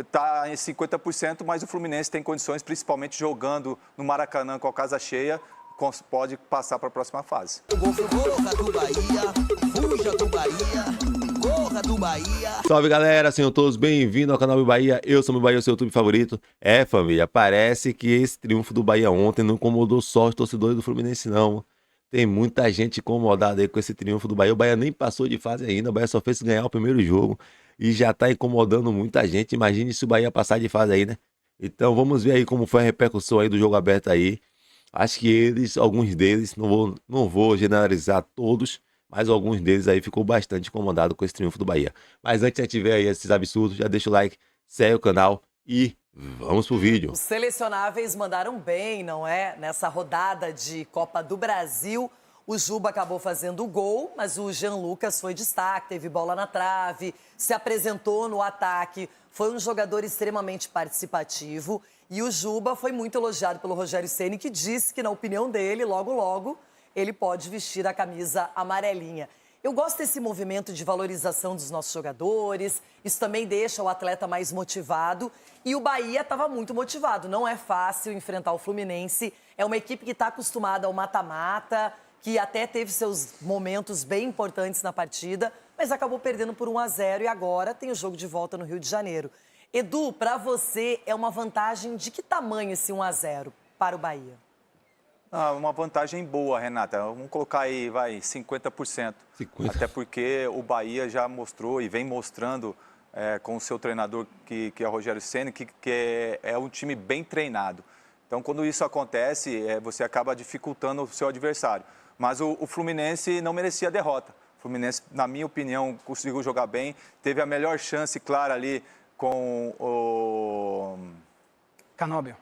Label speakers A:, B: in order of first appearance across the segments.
A: está em 50%, mas o Fluminense tem condições, principalmente jogando no Maracanã com a casa cheia, pode passar para a próxima fase.
B: Corra do Bahia, fuja do Bahia, corra do Bahia.
C: Salve galera, sejam todos bem-vindos ao canal do Bahia. Eu sou o Bahia, o seu YouTube favorito. Família, parece que esse triunfo do Bahia ontem não incomodou só os torcedores do Fluminense não. Tem muita gente incomodada aí com esse triunfo do Bahia. O Bahia nem passou de fase ainda, o Bahia só fez ganhar o primeiro jogo e já tá incomodando muita gente. Imagine se o Bahia passar de fase aí, né? Então vamos ver aí como foi a repercussão aí do jogo aberto aí. Acho que alguns deles, não vou generalizar todos, mas alguns deles aí ficou bastante incomodado com esse triunfo do Bahia. Mas antes de tiver aí esses absurdos, já deixa o like, segue o canal e vamos pro vídeo.
D: Os selecionáveis mandaram bem, não é? Nessa rodada de Copa do Brasil, o Juba acabou fazendo o gol, mas o Jean Lucas foi destaque, teve bola na trave, se apresentou no ataque, foi um jogador extremamente participativo. E o Juba foi muito elogiado pelo Rogério Ceni, que disse que, na opinião dele, logo, ele pode vestir a camisa amarelinha. Eu gosto desse movimento de valorização dos nossos jogadores, isso também deixa o atleta mais motivado. E o Bahia estava muito motivado, não é fácil enfrentar o Fluminense. É uma equipe que está acostumada ao mata-mata, que até teve seus momentos bem importantes na partida, mas acabou perdendo por 1-0 e agora tem o jogo de volta no Rio de Janeiro. Edu, para você é uma vantagem de que tamanho esse 1-0 para o Bahia?
A: Uma vantagem boa, Renata. Vamos colocar aí, 50%. 50%. Até porque o Bahia já mostrou e vem mostrando com o seu treinador, que é o Rogério Ceni, que é um time bem treinado. Então, quando isso acontece, você acaba dificultando o seu adversário. Mas o Fluminense não merecia a derrota. O Fluminense, na minha opinião, conseguiu jogar bem, teve a melhor chance clara ali com o
E: Canóbio.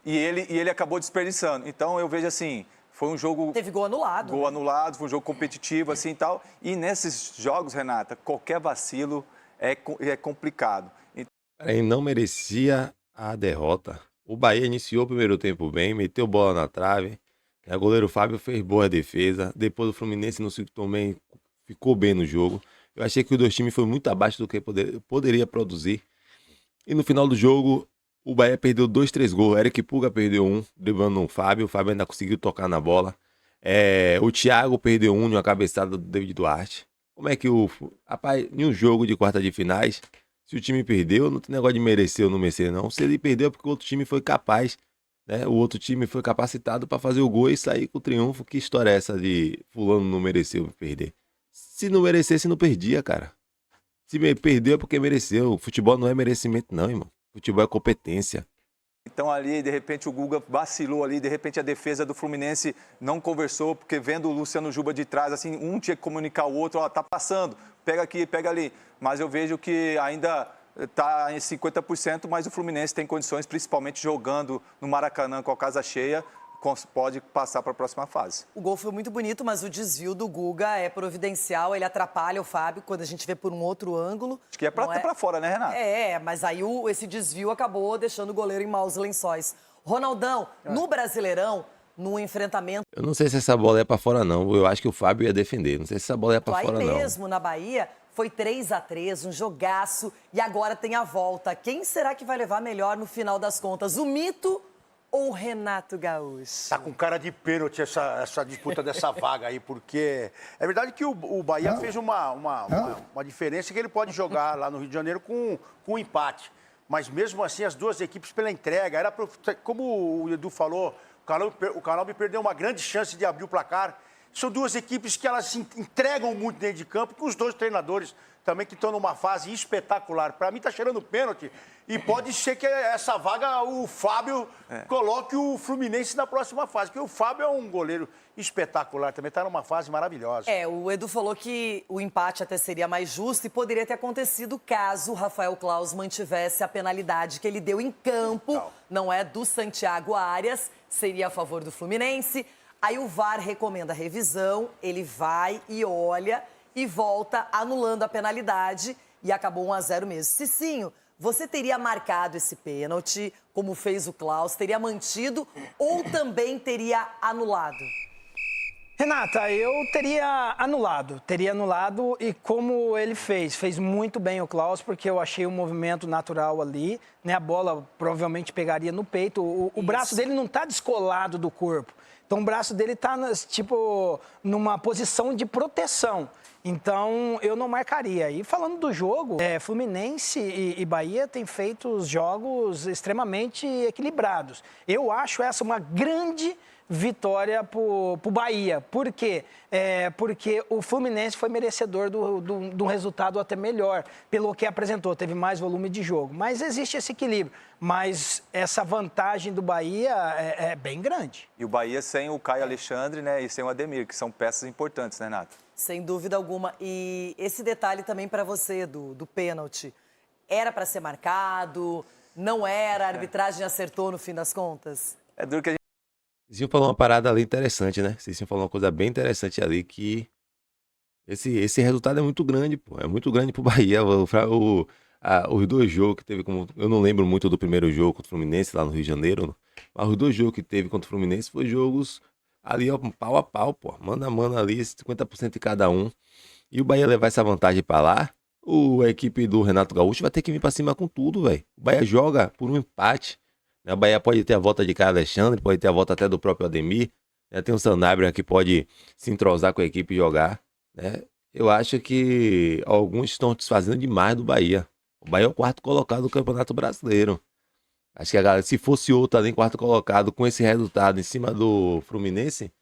A: E ele acabou desperdiçando. Então, eu vejo assim, foi um jogo...
D: Teve gol anulado.
A: Gol anulado, foi um jogo competitivo, assim e tal. E nesses jogos, Renata, qualquer vacilo é complicado.
C: Ele não merecia a derrota. O Bahia iniciou o primeiro tempo bem, meteu bola na trave. O goleiro Fábio fez boa defesa. Depois o Fluminense no segundo também ficou bem no jogo. Eu achei que os dois times foram muito abaixo do que poderia produzir. E no final do jogo, o Bahia perdeu 2-3 gols. Eric Puga perdeu um, driblando o Fábio ainda conseguiu tocar na bola. O Thiago perdeu um, uma cabeçada do David Duarte. Como é que Rapaz, em um jogo de quarta de finais, se o time perdeu, não tem negócio de merecer ou não merecer, não. Se ele perdeu é porque o outro time foi capaz, né? O outro time foi capacitado para fazer o gol e sair com o triunfo. Que história é essa de fulano não mereceu perder? Se não merecesse, não perdia, cara. Se perdeu é porque mereceu. Futebol não é merecimento, não, irmão. Futebol é competência.
A: Então ali, de repente, o Guga vacilou ali, de repente a defesa do Fluminense não conversou, porque vendo o Luciano Juba de trás, assim, um tinha que comunicar o outro, tá passando, pega aqui, pega ali. Mas eu vejo que ainda está em 50%, mas o Fluminense tem condições, principalmente jogando no Maracanã com a casa cheia, pode passar para a próxima fase.
D: O gol foi muito bonito, mas o desvio do Guga é providencial, ele atrapalha o Fábio quando a gente vê por um outro ângulo.
A: Acho que é para fora, né, Renato?
D: Mas aí esse desvio acabou deixando o goleiro em maus lençóis. Ronaldão, no Brasileirão, no enfrentamento...
C: Eu não sei se essa bola é para fora, não. Eu acho que o Fábio ia defender. Não sei se essa bola é para fora, não.
D: Aí mesmo, na Bahia, foi 3-3, um jogaço, e agora tem a volta. Quem será que vai levar melhor no final das contas? O Mito ou o Renato Gaúcho?
E: Tá com cara de pênalti essa disputa dessa vaga aí, porque é verdade que o Bahia fez uma diferença que ele pode jogar lá no Rio de Janeiro com um empate. Mas mesmo assim, as duas equipes pela entrega, como o Edu falou, o Canóbio perdeu uma grande chance de abrir o placar. São duas equipes que elas se entregam muito dentro de campo, com os dois treinadores também que estão numa fase espetacular. Para mim, está cheirando pênalti. E pode ser que essa vaga, o Fábio, coloque o Fluminense na próxima fase. Porque o Fábio é um goleiro espetacular, também está numa fase maravilhosa.
D: O Edu falou que o empate até seria mais justo e poderia ter acontecido caso o Rafael Claus mantivesse a penalidade que ele deu em campo, não é, do Santiago Arias, seria a favor do Fluminense. Aí o VAR recomenda a revisão, ele vai e olha e volta anulando a penalidade e acabou 1-0 mesmo. Cicinho, você teria marcado esse pênalti, como fez o Claus, teria mantido ou também teria anulado?
F: Renata, eu teria anulado e como ele fez muito bem o Klaus, porque eu achei um movimento natural ali, né? A bola provavelmente pegaria no peito, o braço dele não está descolado do corpo, então o braço dele está, tipo, numa posição de proteção. Então, eu não marcaria. E falando do jogo, Fluminense e Bahia têm feito jogos extremamente equilibrados. Eu acho essa uma grande vitória pro Bahia. Por quê? Porque o Fluminense foi merecedor do resultado até melhor, pelo que apresentou, teve mais volume de jogo. Mas existe esse equilíbrio. Mas essa vantagem do Bahia é bem grande.
A: E o Bahia sem o Caio Alexandre, né, e sem o Ademir, que são peças importantes, né, Renato?
D: Sem dúvida alguma. E esse detalhe também para você, do pênalti. Era para ser marcado? Não era? A arbitragem acertou no fim das contas?
A: É duro que a gente...
C: Cicinho falou uma parada ali interessante, né? Cicinho falou uma coisa bem interessante ali, que esse resultado é muito grande, pô. É muito grande pro Bahia. Os dois jogos que teve, como eu não lembro muito do primeiro jogo contra o Fluminense lá no Rio de Janeiro, mas os dois jogos que teve contra o Fluminense foram jogos ali, ó, pau a pau, pô. Mano a mano ali, 50% de cada um. E o Bahia levar essa vantagem pra lá, a equipe do Renato Gaúcho vai ter que vir pra cima com tudo, velho. O Bahia joga por um empate. O Bahia pode ter a volta de Caio Alexandre, pode ter a volta até do próprio Ademir. Né? Tem o Sanabria que pode se entrosar com a equipe e jogar. Né? Eu acho que alguns estão desfazendo demais do Bahia. O Bahia é o quarto colocado do Campeonato Brasileiro. Acho que a galera, se fosse outro ali em quarto colocado com esse resultado em cima do Fluminense,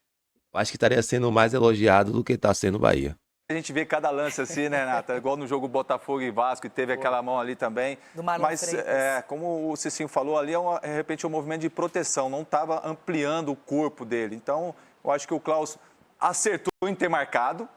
C: acho que estaria sendo mais elogiado do que está sendo o Bahia.
A: A gente vê cada lance assim, né, Renata? Igual no jogo Botafogo e Vasco, e teve aquela mão ali também.
D: Do Marlon
A: Mas,
D: Freitas.
A: como o Cicinho falou, ali de repente, um movimento de proteção, não estava ampliando o corpo dele. Então, eu acho que o Klaus acertou em ter marcado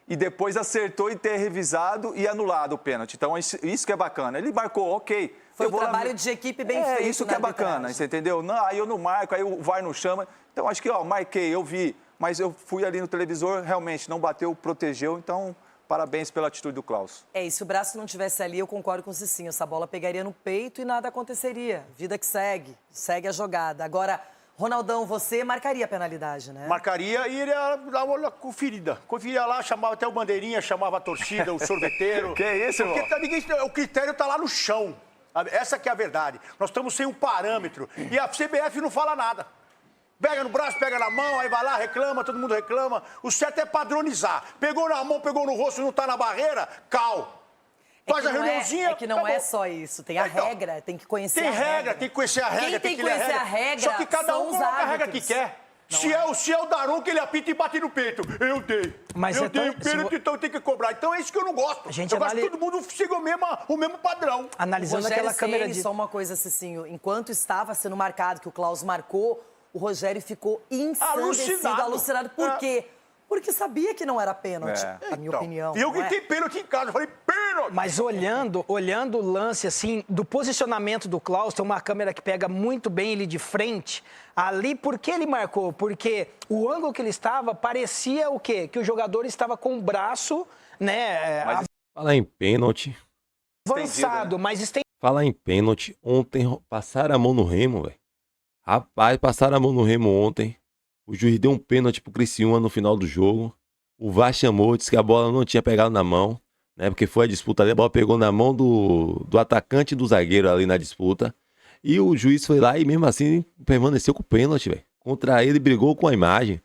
A: e depois acertou em ter revisado e anulado o pênalti. Então, isso que é bacana. Ele marcou, ok.
D: Foi um trabalho de equipe bem feito.
A: Isso que é bacana,
D: arbitragem.
A: você entendeu? Não, aí eu não marco, aí o VAR não chama. Então, acho que, marquei, eu vi. Mas eu fui ali no televisor, realmente não bateu, protegeu. Então, parabéns pela atitude do Klaus.
D: E se o braço não tivesse ali, eu concordo com o Cicinho. Essa bola pegaria no peito e nada aconteceria. Vida que segue a jogada. Agora, Ronaldão, você marcaria a penalidade, né?
E: Marcaria e iria dar uma conferida. Conferia lá, chamava até o bandeirinha, chamava a torcida, o sorveteiro.
A: Que isso, irmão?
E: Porque o critério tá lá no chão. Essa que é a verdade. Nós estamos sem um parâmetro. E a CBF não fala nada. Pega no braço, pega na mão, aí vai lá, reclama, todo mundo reclama. O certo é padronizar. Pegou na mão, pegou no rosto, não tá na barreira, cal. Faz a reuniãozinha.
D: É que não
E: acabou.
D: é só isso. Tem a regra, tem que conhecer
E: Tem
D: a regra.
E: tem que conhecer a regra.
D: Quem tem que
E: ler
D: conhecer a regra
E: Só que cada
D: são
E: um
D: os
E: coloca a regra que
D: árbitros.
E: quer. Se é o Daron que ele apita e bate no peito. Eu dei.
F: Mas
E: eu
F: é
E: dei
F: tão-
E: o pênalti, então tem que cobrar. Então é isso que eu não gosto.
F: A gente
E: eu gosto que
F: analisa-
E: todo mundo siga o mesmo padrão.
F: Analisando
D: Rogério
F: aquela câmera
D: Ceni,
F: de...
D: só uma coisa, Cicinho. Enquanto estava sendo marcado, que o Klaus marcou, o Rogério ficou ensandecido, alucinado. Por quê? Porque sabia que não era pênalti, a minha opinião.
E: E eu
D: não é?
E: gritei pênalti em casa. Eu falei, pênalti!
F: Mas olhando o lance, assim, do posicionamento do Klaus, tem uma câmera que pega muito bem ele de frente. Ali, por que ele marcou? Porque o ângulo que ele estava parecia o quê? Que o jogador estava com o braço, né,
C: Falar em pênalti,
F: avançado, mas
C: falar em pênalti, ontem passaram a mão no Remo, velho. Rapaz, passaram a mão no Remo ontem. O juiz deu um pênalti pro Criciúma no final do jogo. O VAR chamou, disse que a bola não tinha pegado na mão, né? Porque foi a disputa ali, a bola pegou na mão do atacante e do zagueiro ali na disputa. E o juiz foi lá e mesmo assim permaneceu com o pênalti, velho. Contra ele, brigou com a imagem.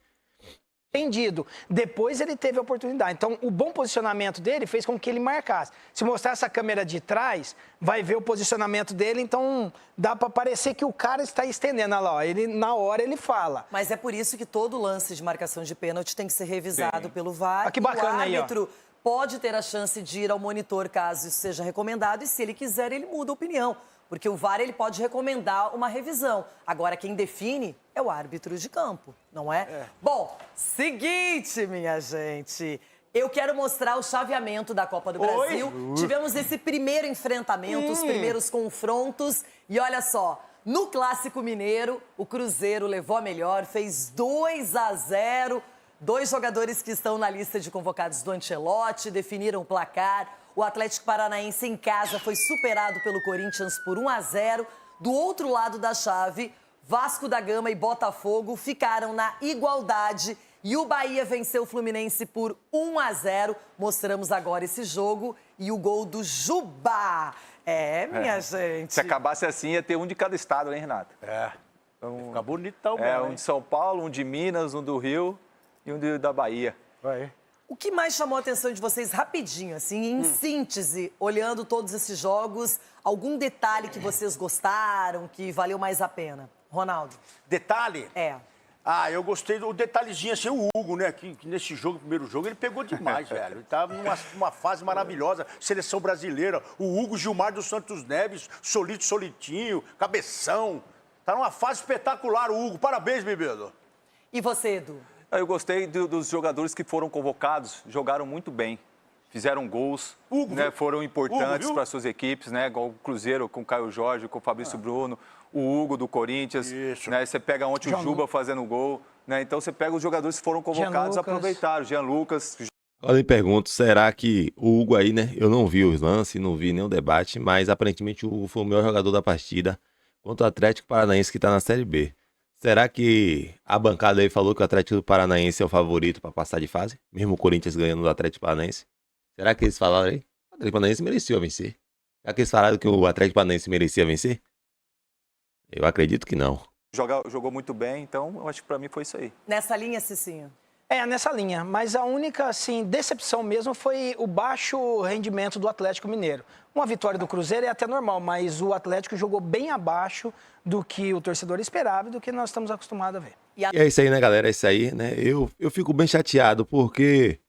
F: entendido. Depois ele teve a oportunidade. Então, o bom posicionamento dele fez com que ele marcasse. Se mostrar essa câmera de trás, vai ver o posicionamento dele, então dá para parecer que o cara está estendendo. Olha lá, ó, ele, na hora ele fala.
D: Mas é por isso que todo lance de marcação de pênalti tem que ser revisado pelo VAR.
F: Ah, que bacana
D: o
F: aí, ó.
D: árbitro pode ter a chance de ir ao monitor caso isso seja recomendado e, se ele quiser, ele muda a opinião. Porque o VAR ele pode recomendar uma revisão. Agora, quem define é o árbitro de campo, não é? Bom, seguinte, minha gente. Eu quero mostrar o chaveamento da Copa do Brasil. Tivemos esse primeiro enfrentamento, os primeiros confrontos. E olha só, no Clássico Mineiro, o Cruzeiro levou a melhor, fez 2-0. Dois jogadores que estão na lista de convocados do Ancelotti definiram o placar. O Atlético Paranaense em casa foi superado pelo Corinthians por 1-0. Do outro lado da chave, Vasco da Gama e Botafogo ficaram na igualdade. E o Bahia venceu o Fluminense por 1-0. Mostramos agora esse jogo e o gol do Juba. Minha gente.
A: Se acabasse assim, ia ter um de cada estado, hein, Renato?
E: Então, fica bonitão
A: um de São Paulo, um de Minas, um do Rio e um da Bahia.
E: Vai.
D: O que mais chamou a atenção de vocês, rapidinho, assim, em síntese, olhando todos esses jogos, algum detalhe que vocês gostaram, que valeu mais a pena? Ronaldo?
E: Detalhe? Eu gostei do detalhezinho, assim, o Hugo, né? Que nesse jogo, primeiro jogo, ele pegou demais, velho. Ele tava numa fase maravilhosa. Seleção brasileira, o Hugo Gilmar dos Santos Neves, Solitinho, Cabeção. Tá numa fase espetacular o Hugo. Parabéns, Bebedo.
D: E você, Edu?
A: Eu gostei dos jogadores que foram convocados, jogaram muito bem. Fizeram gols,
E: Hugo,
A: né, foram importantes
E: Hugo,
A: para suas equipes, né? Igual o Cruzeiro com o Caio Jorge, com o Fabrício Bruno, o Hugo do Corinthians.
E: Isso.
A: Né, você pega ontem o Juba fazendo gol. Né, então você pega os jogadores que foram convocados, aproveitaram. Jean Lucas.
C: Agora eu me pergunto, será que o Hugo aí, né? Eu não vi os lances, não vi nenhum debate, mas aparentemente o Hugo foi o melhor jogador da partida contra o Atlético Paranaense que está na Série B. Será que a bancada aí falou que o Atlético Paranaense é o favorito para passar de fase? Mesmo o Corinthians ganhando do Atlético Paranaense? Será que eles falaram aí? O Atlético Paranaense merecia vencer. Será que eles falaram que o Atlético Paranaense merecia vencer? Eu acredito que não.
A: Jogou muito bem, então eu acho que para mim foi isso aí.
D: Nessa linha, Cicinho?
F: Nessa linha. Mas a única, assim, decepção mesmo foi o baixo rendimento do Atlético Mineiro. Uma vitória do Cruzeiro é até normal, mas o Atlético jogou bem abaixo do que o torcedor esperava e do que nós estamos acostumados a ver.
C: E é isso aí, né, galera? É isso aí, né? Eu fico bem chateado porque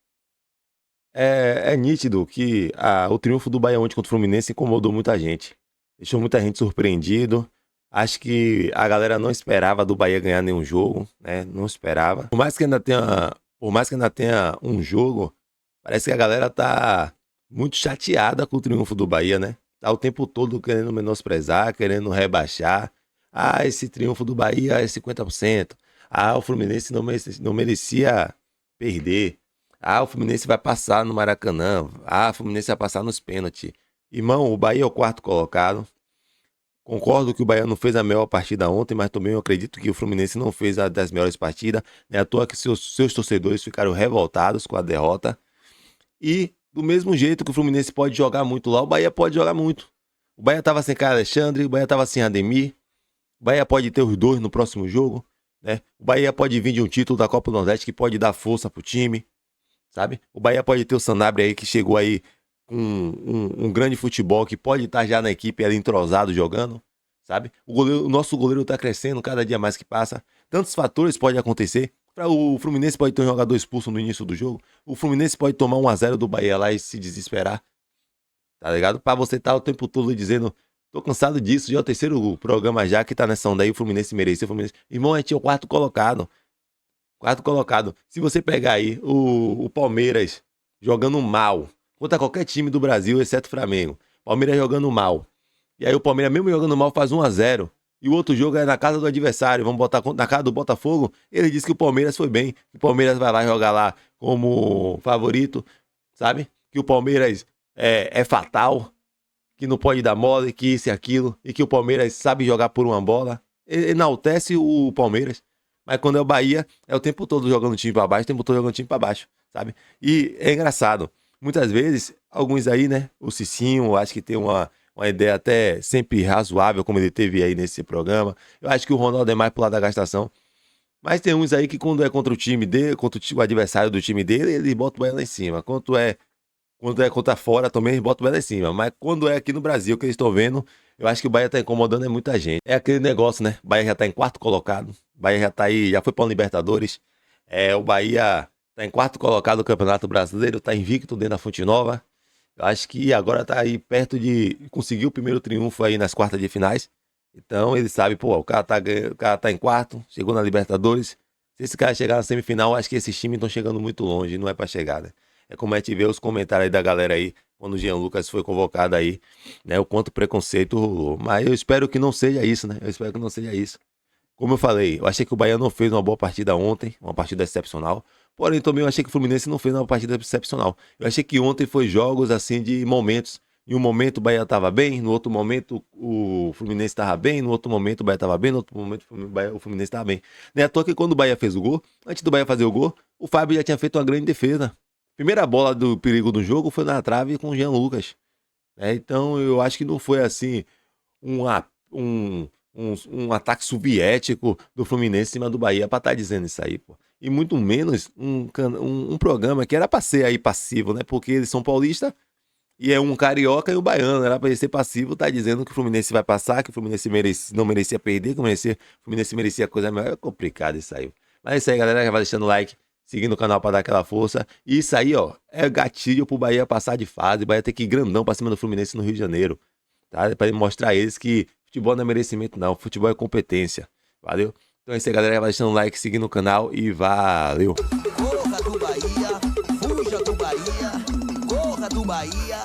C: é nítido que o triunfo do Bahia ontem contra o Fluminense incomodou muita gente. Deixou muita gente surpreendido. Acho que a galera não esperava do Bahia ganhar nenhum jogo, né? Não esperava. Por mais que ainda tenha um jogo, parece que a galera tá muito chateada com o triunfo do Bahia, né? Tá o tempo todo querendo menosprezar, querendo rebaixar. Esse triunfo do Bahia é 50%. O Fluminense não merecia perder. O Fluminense vai passar no Maracanã. O Fluminense vai passar nos pênaltis. Irmão, o Bahia é o quarto colocado. Concordo que o Bahia não fez a melhor partida ontem, mas também eu acredito que o Fluminense não fez a das melhores partidas. Não é à toa que seus torcedores ficaram revoltados com a derrota. E do mesmo jeito que o Fluminense pode jogar muito lá, o Bahia pode jogar muito. O Bahia estava sem Caio Alexandre, o Bahia estava sem Ademir. O Bahia pode ter os dois no próximo jogo, né? O Bahia pode vir de um título da Copa do Nordeste que pode dar força pro time, sabe? O Bahia pode ter o Sanabria aí que chegou aí com um grande futebol que pode estar já na equipe ali entrosado jogando, sabe? O nosso goleiro tá crescendo cada dia mais que passa. Tantos fatores podem acontecer. O Fluminense pode ter um jogador expulso no início do jogo. O Fluminense pode tomar 1-0 do Bahia lá e se desesperar. Tá ligado? Pra você estar o tempo todo dizendo, tô cansado disso, já é o terceiro programa já que tá nessa onda aí, o Fluminense merecia, o Fluminense... Irmão, a gente é o quarto colocado. Quarto colocado. Se você pegar aí o Palmeiras jogando mal contra qualquer time do Brasil, exceto o Flamengo. Palmeiras jogando mal. E aí o Palmeiras, mesmo jogando mal, faz 1-0. E o outro jogo é na casa do adversário. Vamos botar na casa do Botafogo. Ele disse que o Palmeiras foi bem. Que o Palmeiras vai lá jogar lá como favorito. Sabe? Que o Palmeiras é fatal. Que não pode dar mole, que isso e aquilo. E que o Palmeiras sabe jogar por uma bola. Ele enaltece o Palmeiras. Mas quando é o Bahia, é o tempo todo jogando o time pra baixo, o tempo todo jogando o time pra baixo. Sabe? E é engraçado. Muitas vezes, alguns aí, né? O Cicinho, acho que tem uma ideia até sempre razoável, como ele teve aí nesse programa. Eu acho que o Ronaldo é mais pro lado da gastação. Mas tem uns aí que quando é contra o time dele, contra o adversário do time dele, ele bota o Bahia lá em cima. Quando é contra fora, também ele bota o Bahia lá em cima. Mas quando é aqui no Brasil, que eles estão vendo, eu acho que o Bahia tá incomodando muita gente. É aquele negócio, né? O Bahia já tá em quarto colocado. O Bahia já tá aí, já foi pra Libertadores. O Bahia tá em quarto colocado no Campeonato Brasileiro, tá invicto dentro da Fonte Nova. Eu acho que agora tá aí perto de conseguir o primeiro triunfo aí nas quartas de finais. Então ele sabe, o cara tá em quarto, chegou na Libertadores. Se esse cara chegar na semifinal, acho que esses times estão chegando muito longe, não é pra chegar, né? É como a gente vê os comentários aí da galera aí, quando o Jean Lucas foi convocado aí, né? O quanto preconceito rolou. Mas eu espero que não seja isso, né? Eu espero que não seja isso. Como eu falei, eu achei que o Bahia não fez uma boa partida ontem, uma partida excepcional. Porém, também eu achei que o Fluminense não fez uma partida excepcional. Eu achei que ontem foi jogos, assim, de momentos. Em um momento o Bahia estava bem, no outro momento o Fluminense estava bem, no outro momento o Bahia estava bem, no outro momento o Fluminense estava bem. Não é à toa que quando o Bahia fez o gol, antes do Bahia fazer o gol, o Fábio já tinha feito uma grande defesa. Primeira bola do perigo do jogo foi na trave com o Jean Lucas. Então eu acho que não foi assim um ataque soviético do Fluminense em cima do Bahia para estar dizendo isso aí, pô. E muito menos um programa que era para ser aí passivo, né? Porque eles são paulistas e é um carioca e um baiano. Era para ele ser passivo, tá dizendo que o Fluminense vai passar, que o Fluminense não merecia perder, que o Fluminense merecia coisa melhor. É complicado isso aí. Mas é isso aí, galera. Já vai deixando o like, seguindo o canal para dar aquela força. E isso aí, ó, é gatilho pro Bahia passar de fase. O Bahia tem que ir grandão pra cima do Fluminense no Rio de Janeiro. Tá? Para mostrar a eles que futebol não é merecimento, não. Futebol é competência. Valeu? Então é isso aí, galera. Já vai deixando o like, seguindo o canal e valeu!
B: Corra do Bahia, fuja do Bahia, corra do Bahia.